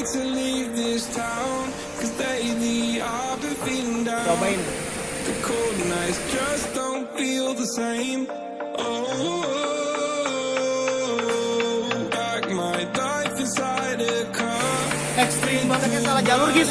to leave this town, 'cause lately I've been feeling down. The cold nights just don't feel the same. Oh, like my life inside a car. Ekstrim banget, salah jalur guys.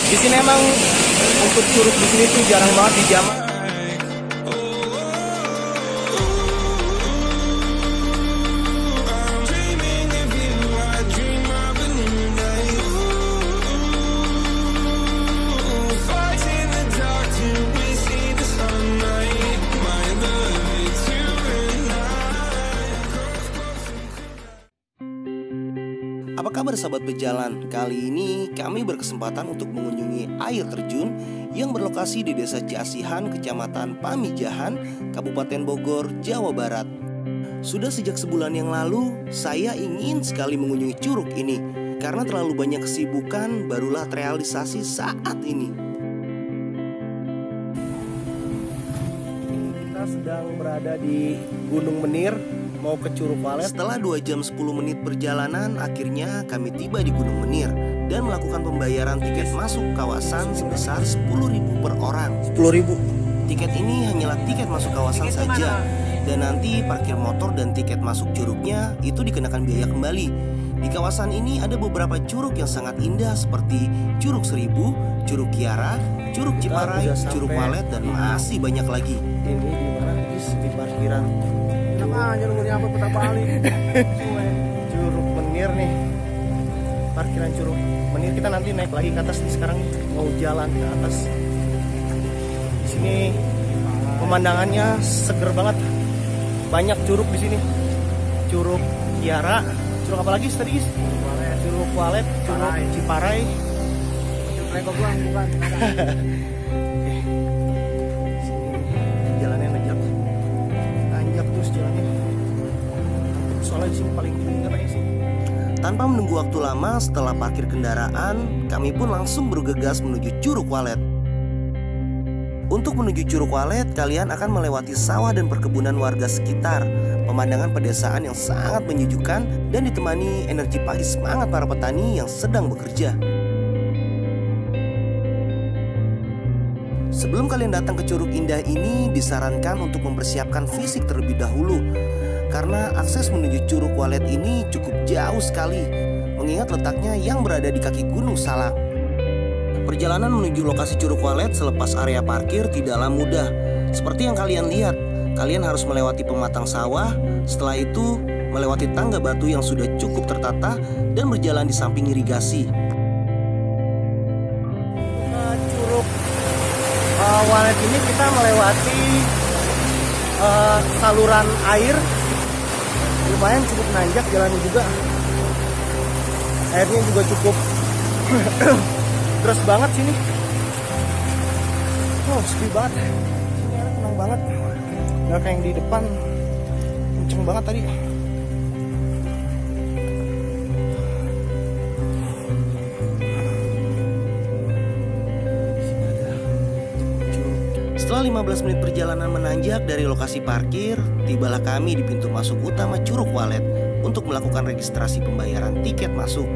Di sini emang untuk curug di sini tuh jarang banget di Jaman. Apa kabar sahabat pejalan? Kali ini kami berkesempatan untuk mengunjungi air terjun yang berlokasi di Desa Ciasihan, Kecamatan Pamijahan, Kabupaten Bogor, Jawa Barat. Sudah sejak sebulan yang lalu, saya ingin sekali mengunjungi curug ini. Karena terlalu banyak kesibukan, barulah terrealisasi saat ini. Kita sedang berada di Gunung Menir, mau ke Curug Walet. Setelah 2 jam 10 menit perjalanan, akhirnya kami tiba di Gunung Menir dan melakukan pembayaran tiket masuk kawasan sebesar 10.000 per orang. 10.000. Tiket ini hanyalah tiket masuk kawasan saja, dan nanti parkir motor dan tiket masuk curugnya itu dikenakan biaya kembali. Di kawasan ini ada beberapa curug yang sangat indah seperti Curug Seribu, Curug Kiara, Curug Ciparai, Curug Walet, dan masih banyak lagi. Ini di mana guys? Di parkiran. Aja nungguin apa putar balik. Curug Menir nih, parkiran Curug Menir. Kita nanti naik lagi ke atas nih, sekarang mau jalan ke atas. Di sini pemandangannya seger banget, banyak curug di sini. Curug Kiara, curug apa lagi tadi? Curug Walet, Curug Ciparai. Curug bukan. Jalannya nanjak terus jalannya. Soalnya di sini paling tinggi katanya sih. Tanpa menunggu waktu lama, setelah parkir kendaraan, kami pun langsung bergegas menuju Curug Walet. Untuk menuju Curug Walet, kalian akan melewati sawah dan perkebunan warga sekitar. Pemandangan pedesaan yang sangat menyejukkan dan ditemani energi pagi semangat para petani yang sedang bekerja. Sebelum kalian datang ke curug indah ini, disarankan untuk mempersiapkan fisik terlebih dahulu. Karena akses menuju Curug Walet ini cukup jauh sekali, mengingat letaknya yang berada di kaki Gunung Salak. Perjalanan menuju lokasi Curug Walet selepas area parkir tidaklah mudah. Seperti yang kalian lihat, kalian harus melewati pematang sawah, setelah itu melewati tangga batu yang sudah cukup tertata dan berjalan di samping irigasi. Curug Walet ini kita melewati saluran air, lumayan cukup nanjak jalannya juga. Airnya juga cukup deras banget sini. Oh, sepi banget. Sini air tenang banget. Nggak kayak yang di depan, kenceng banget tadi. Setelah 15 menit perjalanan menanjak dari lokasi parkir, tibalah kami di pintu masuk utama Curug Walet untuk melakukan registrasi pembayaran tiket masuk.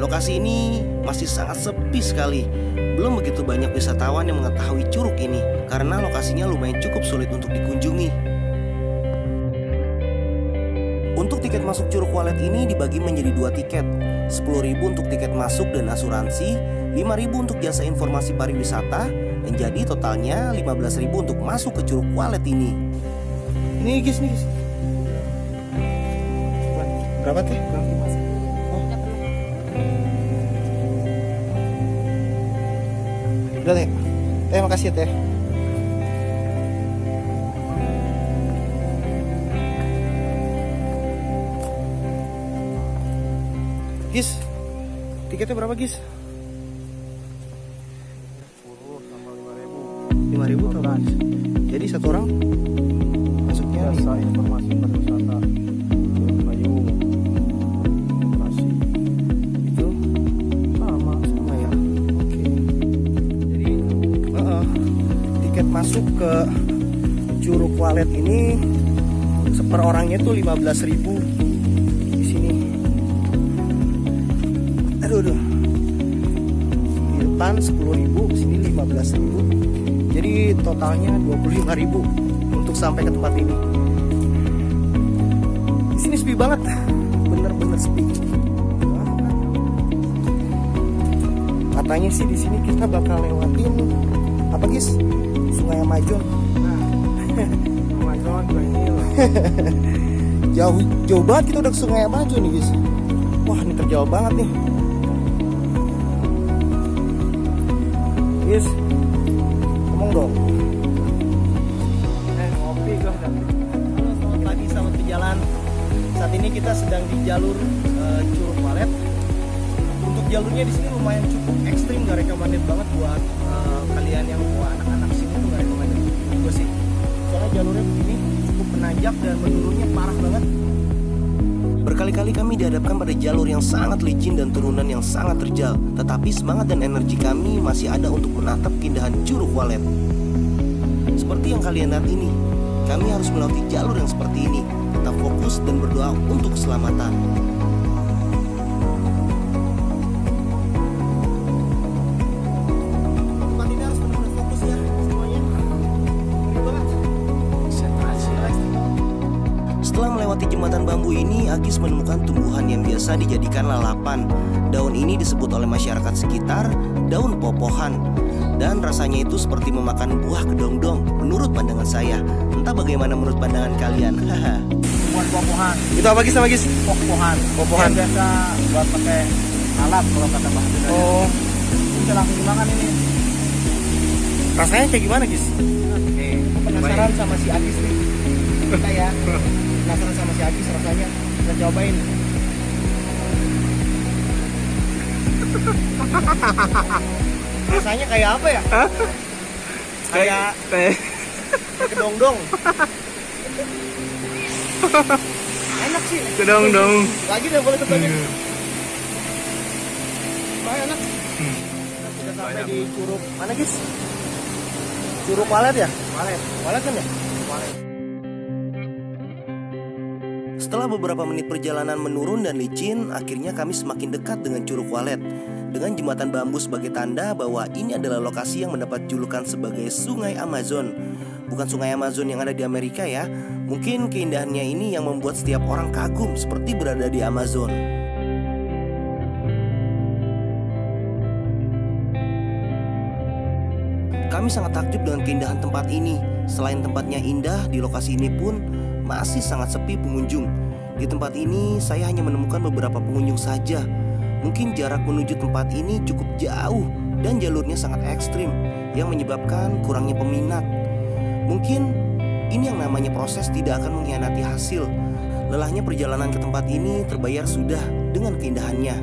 Lokasi ini masih sangat sepi sekali. Belum begitu banyak wisatawan yang mengetahui curug ini karena lokasinya lumayan cukup sulit untuk dikunjungi. Untuk tiket masuk Curug Walet ini dibagi menjadi 2 tiket. 10.000 untuk tiket masuk dan asuransi, 5.000 untuk jasa informasi pariwisata, dan jadi totalnya 15.000 untuk masuk ke Curug Walet ini. Ini guys, nih guys. Berapa teh? Oh. Udah teh. Teh makasih ya teh. Gis, tiketnya berapa Gis? 5.000 atau berapa? Jadi satu orang masuknya jasa informasi pariwisata, payung, operasi itu sama ya. Oke. Jadi tiket masuk ke Curug Walet ini per orangnya tuh 15.000 di sini. Aduh. Di depan 10.000, sini 15.000. Jadi totalnya 25.000 untuk sampai ke tempat ini. Di sini sepi banget, bener-bener sepi. Katanya sih di sini kita bakal lewatin apa guys? Sungai Amazon. Amazon jauh banget kita udah ke Sungai Amazon nih guys. Wah ini terjauh banget nih. Guys, ngomong dong. Ngopi gua. Selamat pagi, selamat berjalan. Saat ini kita sedang di jalur Curug Walet. Untuk jalurnya di sini lumayan cukup ekstrim, gak recommended banget buat kalian yang bawa anak-anak sini tuh gak recommended gue sih. Soalnya jalurnya begini cukup menanjak dan menurunnya parah banget. Berkali-kali kami dihadapkan pada jalur yang sangat licin dan turunan yang sangat terjal. Tetapi semangat dan energi kami masih ada untuk menatap keindahan Curug Walet. Seperti yang kalian lihat ini, kami harus melewati jalur yang seperti ini. Tetap fokus dan berdoa untuk keselamatan. Setelah melewati jembatan bambu ini, Agis menemukan tumbuhan yang biasa dijadikan lalapan. Daun ini disebut oleh masyarakat sekitar daun popohan. Dan rasanya itu seperti memakan buah kedongdong menurut pandangan saya. Entah bagaimana menurut pandangan kalian. Buat popohan. Itu apa Gis sama Gis? Popohan biasa buat pakai salad kalau kata bahasa Indonesia. Oh. Bisa langsung dimakan ini. Rasanya kayak gimana Gis? Penasaran sama si Agis nih. Kita ya. Penasaran sama si Agis rasanya. Kita cobain. Rasanya kayak apa ya? Kayak kedongdong. Enak sih. Kedongdong. Lagi deh boleh ketanya. Enak. Sudah sampai di Curug mana guys? Curug Walet ya? Walet kan ya? Walet. Setelah beberapa menit perjalanan menurun dan licin, akhirnya kami semakin dekat dengan Curug Walet. Dengan jembatan bambu sebagai tanda bahwa ini adalah lokasi yang mendapat julukan sebagai Sungai Amazon. Bukan Sungai Amazon yang ada di Amerika ya. Mungkin keindahannya ini yang membuat setiap orang kagum seperti berada di Amazon. Kami sangat takjub dengan keindahan tempat ini. Selain tempatnya indah, di lokasi ini pun masih sangat sepi pengunjung. Di tempat ini saya hanya menemukan beberapa pengunjung saja. Mungkin jarak menuju tempat ini cukup jauh dan jalurnya sangat ekstrim yang menyebabkan kurangnya peminat. Mungkin ini yang namanya proses tidak akan mengkhianati hasil. Lelahnya perjalanan ke tempat ini terbayar sudah dengan keindahannya.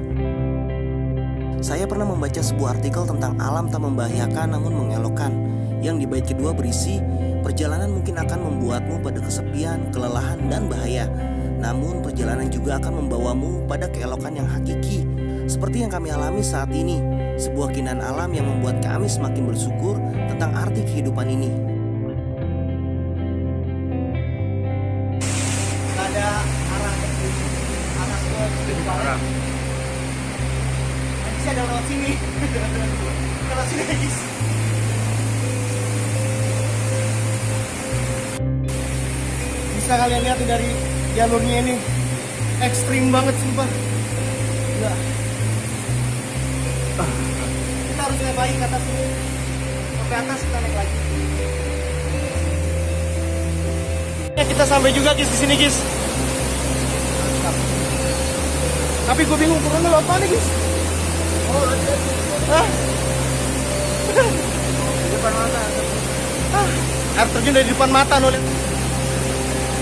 Saya pernah membaca sebuah artikel tentang alam tak membahayakan namun mengelokkan, yang di bait kedua berisi, perjalanan mungkin akan membuatmu pada kesepian, kelelahan, dan bahaya. Namun perjalanan juga akan membawamu pada keelokan yang hakiki. Seperti yang kami alami saat ini, sebuah keindahan alam yang membuat kami semakin bersyukur tentang arti kehidupan ini. Ada arah ke arah bisa ada lewat sini. Lewat sini guys. Bisa kalian lihat dari jalurnya ini ekstrim banget sumpah. Enggak. Kita harus naik ke atas ini. Sampai atas kita naik lagi. Kita sampai juga guys di sini guys. Tapi gue bingung turunnya lewat mana guys? Depan mata. Air terjun dari depan mata nol.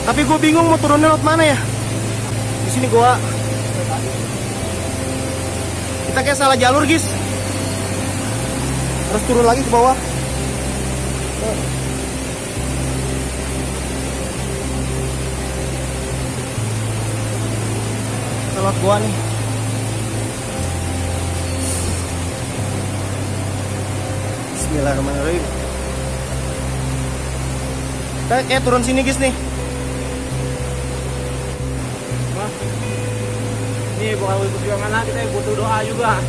Tapi gue bingung mau turunnya lewat mana ya? Di sini gua. Kita kayak salah jalur guys. Harus turun lagi ke bawah. Lewat gua nih. Bismillahirrahmanirrahim. Kita kayak turun sini guys nih. Wah. Ini Ini bukan untuk perjuangan, kita butuh doa juga.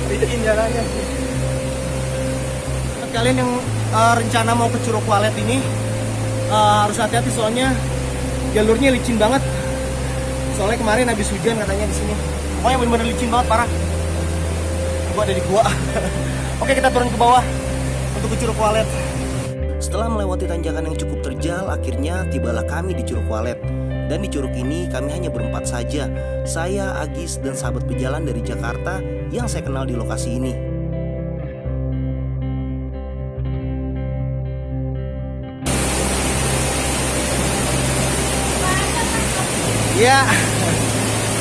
Bikin jalannya. Kalian yang rencana mau ke Curug Walet ini harus hati-hati, soalnya jalurnya licin banget. Soalnya kemarin habis hujan katanya di sini. Pokoknya bener-bener licin banget, parah. Gua ada di gua. Oke, kita turun ke bawah untuk ke Curug Walet. Setelah melewati tanjakan yang cukup terjal, akhirnya tibalah kami di Curug Walet. Dan di curug ini kami hanya berempat saja. Saya, Agis, dan sahabat pejalan dari Jakarta yang saya kenal di lokasi ini. Iya,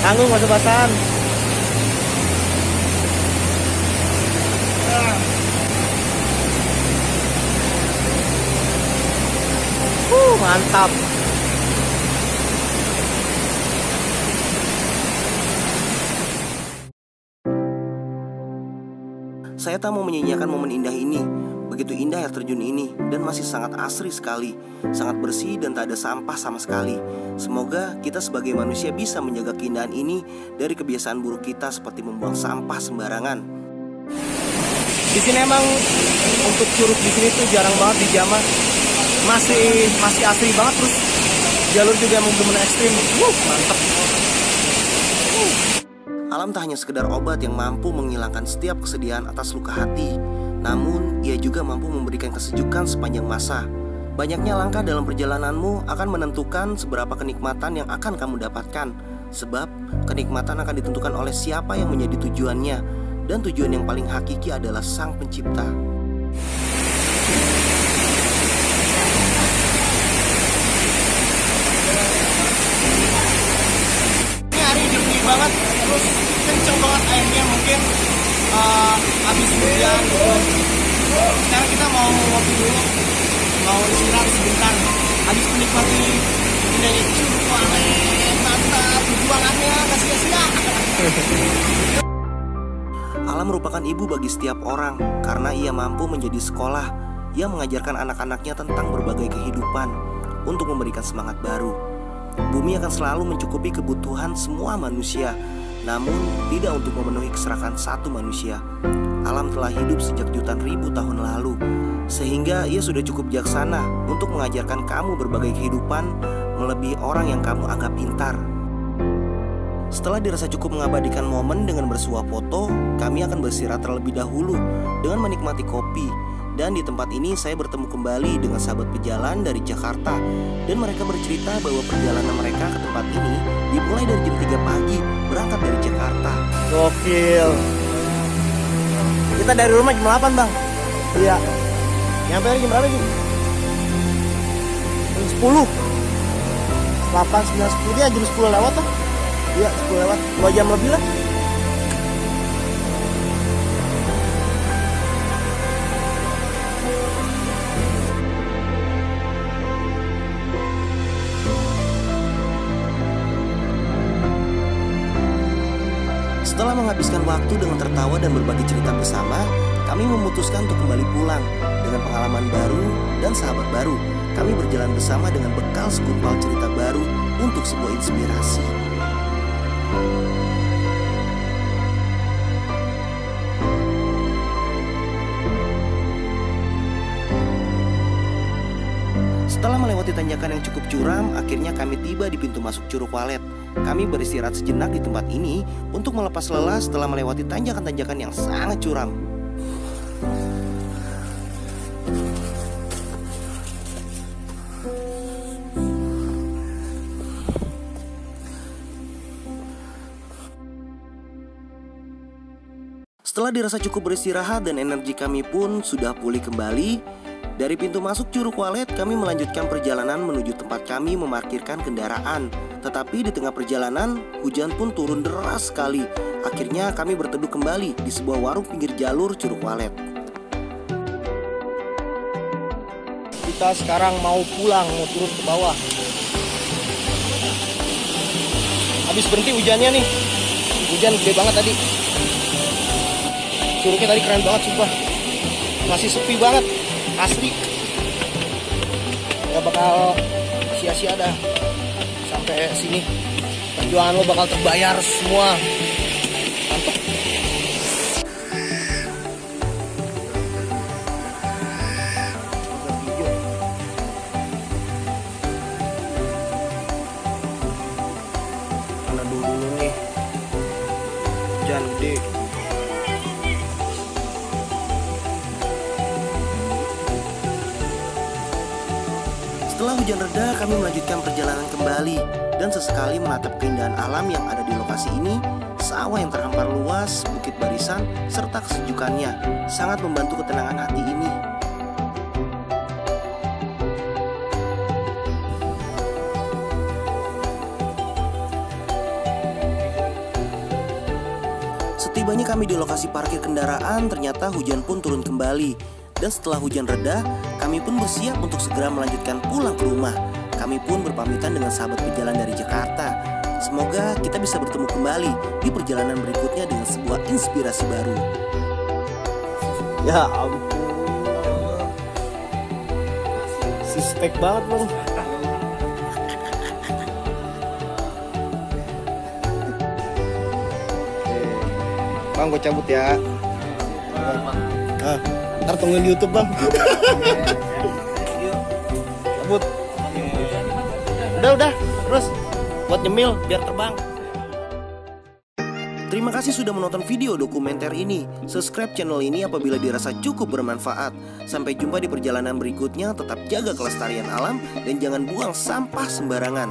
tanggung basah-basahan. Mantap. Saya tak mau menyia-nyiakan momen indah ini. Begitu indah air terjun ini, dan masih sangat asri sekali. Sangat bersih dan tak ada sampah sama sekali. Semoga kita sebagai manusia bisa menjaga keindahan ini dari kebiasaan buruk kita seperti membuang sampah sembarangan. Di sini emang untuk curug di sini tuh jarang banget dijamah. Masih asri banget, terus jalur juga emang bener-bener ekstrim. Mantap. Alam tak hanya sekedar obat yang mampu menghilangkan setiap kesedihan atas luka hati, namun ia juga mampu memberikan kesejukan sepanjang masa. Banyaknya langkah dalam perjalananmu akan menentukan seberapa kenikmatan yang akan kamu dapatkan. Sebab kenikmatan akan ditentukan oleh siapa yang menjadi tujuannya, dan tujuan yang paling hakiki adalah Sang Pencipta. Ini hari jernih banget, terus kenceng banget airnya, mungkin habis hujan gitu. Sekarang kita mau ngopi dulu, mau istirahat sebentar, habis menikmati indahnya Curug Walet. Mantap, perjuangannya gak sia-sia. Alam merupakan ibu bagi setiap orang karena ia mampu menjadi sekolah yang mengajarkan anak-anaknya tentang berbagai kehidupan untuk memberikan semangat baru. Bumi akan selalu mencukupi kebutuhan semua manusia, namun tidak untuk memenuhi keserakan satu manusia. Alam telah hidup sejak jutaan ribu tahun lalu, sehingga ia sudah cukup bijaksana untuk mengajarkan kamu berbagai kehidupan melebihi orang yang kamu anggap pintar. Setelah dirasa cukup mengabadikan momen dengan bersuah foto, kami akan beristirahat terlebih dahulu dengan menikmati kopi. Dan di tempat ini saya bertemu kembali dengan sahabat pejalan dari Jakarta. Dan mereka bercerita bahwa perjalanan mereka ke tempat ini dimulai dari jam 3 pagi berangkat dari Jakarta. Gokil. Kita dari rumah jam 8, Bang. Iya. Nyampe lagi jam berapa sih? Jam 10. 8, 9, 10. Ya jam 10 lewat tuh. Iya, 10 lewat. 2 jam lebih lah. Setelah menghabiskan waktu dengan tertawa dan berbagi cerita bersama, kami memutuskan untuk kembali pulang dengan pengalaman baru dan sahabat baru. Kami berjalan bersama dengan bekal segumpal cerita baru untuk sebuah inspirasi. Setelah melewati tanjakan yang cukup curam, akhirnya kami tiba di pintu masuk Curug Walet. Kami beristirahat sejenak di tempat ini untuk melepas lelah setelah melewati tanjakan-tanjakan yang sangat curam. Setelah dirasa cukup beristirahat dan energi kami pun sudah pulih kembali, dari pintu masuk Curug Walet kami melanjutkan perjalanan menuju tempat kami memarkirkan kendaraan. Tetapi di tengah perjalanan hujan pun turun deras sekali. Akhirnya kami berteduh kembali di sebuah warung pinggir jalur Curug Walet. Kita sekarang mau pulang, mau turun ke bawah. Habis berhenti hujannya nih. Hujan gede banget tadi. Curugnya tadi keren banget sumpah. Masih sepi banget. Asli. Gak bakal sia-sia dah sampai sini. Perjuangan lo bakal terbayar semua. Mantap. Mana dulu nih. Hujan gede. Setelah hujan reda, kami melanjutkan perjalanan kembali dan sesekali menatap keindahan alam yang ada di lokasi ini, sawah yang terhampar luas, bukit barisan, serta kesejukannya sangat membantu ketenangan hati ini. Setibanya kami di lokasi parkir kendaraan, ternyata hujan pun turun kembali. Dan setelah hujan reda, kami pun bersiap untuk segera melanjutkan pulang ke rumah. Kami pun berpamitan dengan sahabat pejalan dari Jakarta. Semoga kita bisa bertemu kembali di perjalanan berikutnya dengan sebuah inspirasi baru. Ya ampun. Suspek banget bang. Bang, gue cabut ya. Ntar tungguin di YouTube bang. Cabut. Udah. Terus buat nyemil biar terbang. Terima kasih sudah menonton video dokumenter ini. Subscribe channel ini apabila dirasa cukup bermanfaat. Sampai jumpa di perjalanan berikutnya. Tetap jaga kelestarian alam dan jangan buang sampah sembarangan.